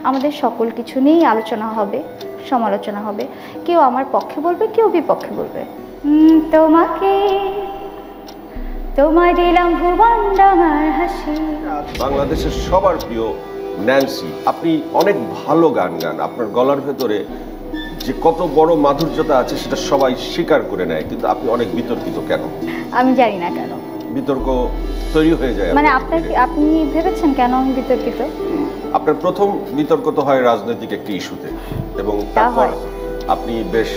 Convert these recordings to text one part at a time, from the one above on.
আমাদের সকল কিছু নিয়েই আলোচনা হবে, সমালোচনা হবে। কেউ আমার পক্ষে বলবে, কেউ বিপক্ষে বলবে। তোমাকে তোমায় দিলাম ভুবন ডাঙার হাসি। বাংলাদেশের সবার প্রিয় ন্যান্সি, আপনি অনেক ভালো গান গান। আপনার গলার ভেতরে যে কত বড় মাধুর্যতা আছে সেটা সবাই স্বীকার করে নেয়, কিন্তু আপনি অনেক বিতর্কিত কেন? আমি জানি না কেন বিতর্ক তৈরি হয়ে যায়। মানে আপনি ভেবেছেন কেন আমি বিতর্কিত? আপনার প্রথম বিতর্ক তো হয় রাজনৈতিক একটি ইস্যুতে, এবং তারপর আপনি বেশ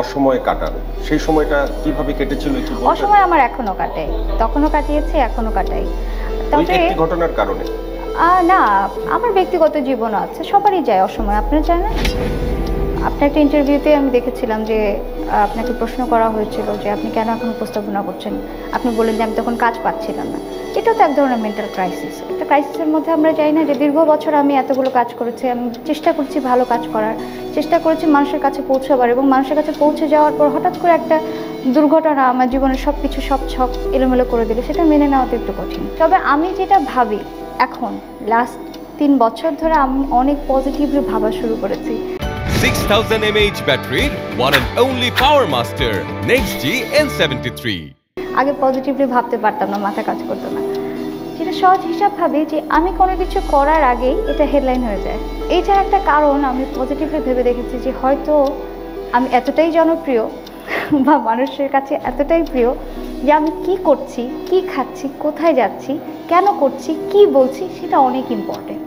অসময় কাটান। সেই সময়টা কিভাবে কেটেছিল একটু বলবেন? অসময় আমার এখনো কাটে, তখনও কাটিয়েছি, এখনো কাটাই। তবে একটি ঘটনার কারণে না, আমার ব্যক্তিগত জীবন আছে, সবারই যায় অসময়, আপনার যায় না? আপনার একটা ইন্টারভিউতে আমি দেখেছিলাম যে আপনাকে প্রশ্ন করা হয়েছিল যে আপনি কেন এখন উপস্থাপনা করছেন। আপনি বললেন যে আমি তখন কাজ পাচ্ছিলাম না। এটাও তো এক ধরনের মেন্টাল ক্রাইসিস। একটা ক্রাইসিসের মধ্যে আমরা যাই না যে দীর্ঘ বছর আমি এতগুলো কাজ করেছি, আমি চেষ্টা করছি ভালো কাজ করার, চেষ্টা করেছি মানুষের কাছে পৌঁছাবার, এবং মানুষের কাছে পৌঁছে যাওয়ার পর হঠাৎ করে একটা দুর্ঘটনা আমার জীবনের সব কিছু সব ছক এলোমেলো করে দিলে সেটা মেনে নেওয়াতে একটু কঠিন। তবে আমি যেটা ভাবি এখন লাস্ট 3 বছর ধরে আমি অনেক পজিটিভলি ভাবা শুরু করেছি। 6000 mAh battery, one and only Power Master NextG N73। আগে পজিটিভলি ভাবতে পারতাম না, মাথা কাজ করতো না। যেটা সহজ হিসাব ভাবি যে আমি কোনো কিছু করার আগেই এটা হেডলাইন হয়ে যায়। এইটার একটা কারণ আমি পজিটিভলি ভেবে দেখেছি যে হয়তো আমি এতটাই জনপ্রিয় বা মানুষের কাছে এতটাই প্রিয় যে আমি কি করছি, কি খাচ্ছি, কোথায় যাচ্ছি, কেন করছি, কি বলছি সেটা অনেক ইম্পর্টেন্ট।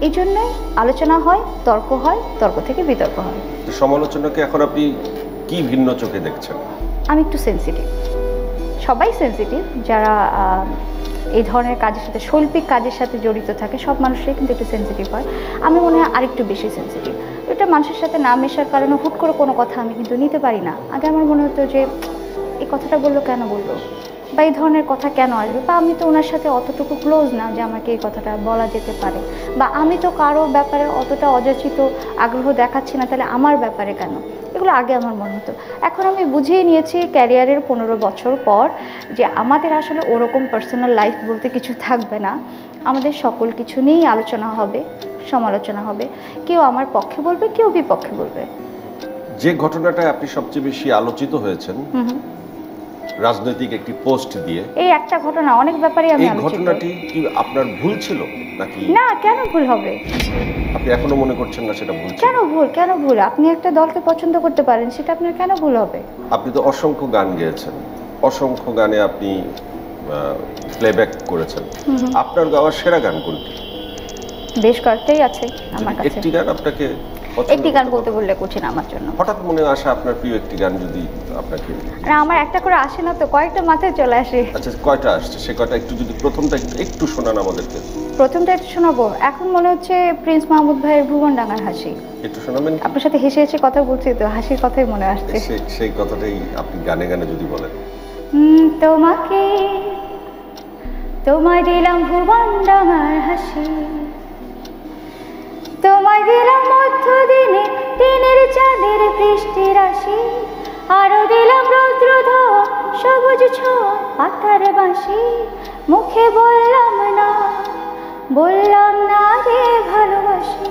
এই জন্যই আলোচনা হয়, তর্ক হয়, তর্ক থেকে বিতর্ক হয়। সমালোচনাকে এখন আপনি কি ভিন্ন চোখে দেখছেন? আমি একটু সেন্সিটিভ, সবাই সেন্সিটিভ যারা এই ধরনের কাজের সাথে, শৈল্পিক কাজের সাথে জড়িত থাকে, সব মানুষরাই কিন্তু একটু সেন্সিটিভ হয়। আমি মনে হয় আরেকটু বেশি সেন্সিটিভ। এটা মানুষের সাথে না মেশার কারণে হুট করে কোনো কথা আমি কিন্তু নিতে পারি না। আগে আমার মনে হতো যে এই কথাটা বললো কেন বললো, বা এই ধরনের কথা কেন আসবে, বা আমি তো ওনার সাথে অতটুকু ক্লোজ না যে আমাকে এই কথাটা বলা যেতে পারে, বা আমি তো কারো ব্যাপারে অতটা অযাচিত আগ্রহ দেখাচ্ছি না, তাহলে আমার ব্যাপারে কেন, এগুলো আগে আমার মনে হতো। এখন আমি বুঝিয়ে নিয়েছি ক্যারিয়ারের 15 বছর পর যে আমাদের আসলে ওরকম পার্সোনাল লাইফ বলতে কিছু থাকবে না। আমাদের সকল কিছু নিয়েই আলোচনা হবে, সমালোচনা হবে। কেউ আমার পক্ষে বলবে, কেউ বিপক্ষে বলবে। যে ঘটনাটা আপনি সবচেয়ে বেশি আলোচিত হয়েছেন রাজনৈতিক একটি পোস্ট দিয়ে, এই একটা ঘটনা, অনেক ব্যাপারে আমি এই ঘটনাটি কি আপনার ভুল ছিল নাকি? না, কেন ভুল হবে? আপনি এখনো মনে করছেন না সেটা ভুল ছিল? কেন ভুল? আপনি একটা দলকে পছন্দ করতে পারেন, সেটা আপনার কেন ভুল হবে? আপনি তো অসংখ্য গান গেয়েছেন, অসংখ্য গানে আপনি প্লেব্যাক করেছেন। আপনার গাওয়া সেরা গান কোনটি? বেশ কয়েকটাই আছে আমার কাছে। একটি গান আপনাকে একটি গান বলতে বললে কঠিন আমার জন্য। হঠাৎ মনে আসে আপনার প্রিয় একটি গান যদি আপনাকে? না, আমার একটা করে আসে না তো, কয়েকটা মাথায় চলে আসে। আচ্ছা, কয়টা আসছে? সে কয়টা একটু যদি প্রথমটা একটু শোনান আমাদেরকে। প্রথমটা একটু শোনাবো? এখন মনে হচ্ছে প্রিন্স মাহমুদ ভাইয়ের ভুবন ডাঙার হাসি। একটু শোনাবেন? আপনার সাথে হেসে হেসে কথা বলছি তো, হাসির কথাই মনে আসছে। সেই কথাটাই আপনি গানে গানে যদি বলেন। তোমাকে তোমায় দিলাম ভুবন ডাঙার হাসি, তোমায় দিলাম মধ্য দিনে দিনের চাঁদের বৃষ্টি রাশি, আরো দিলাম রৌদ্র ধোয়া সবুজ ছোঁয়া পাতার বাঁশি। মুখে বললাম না রে ভালোবাসি।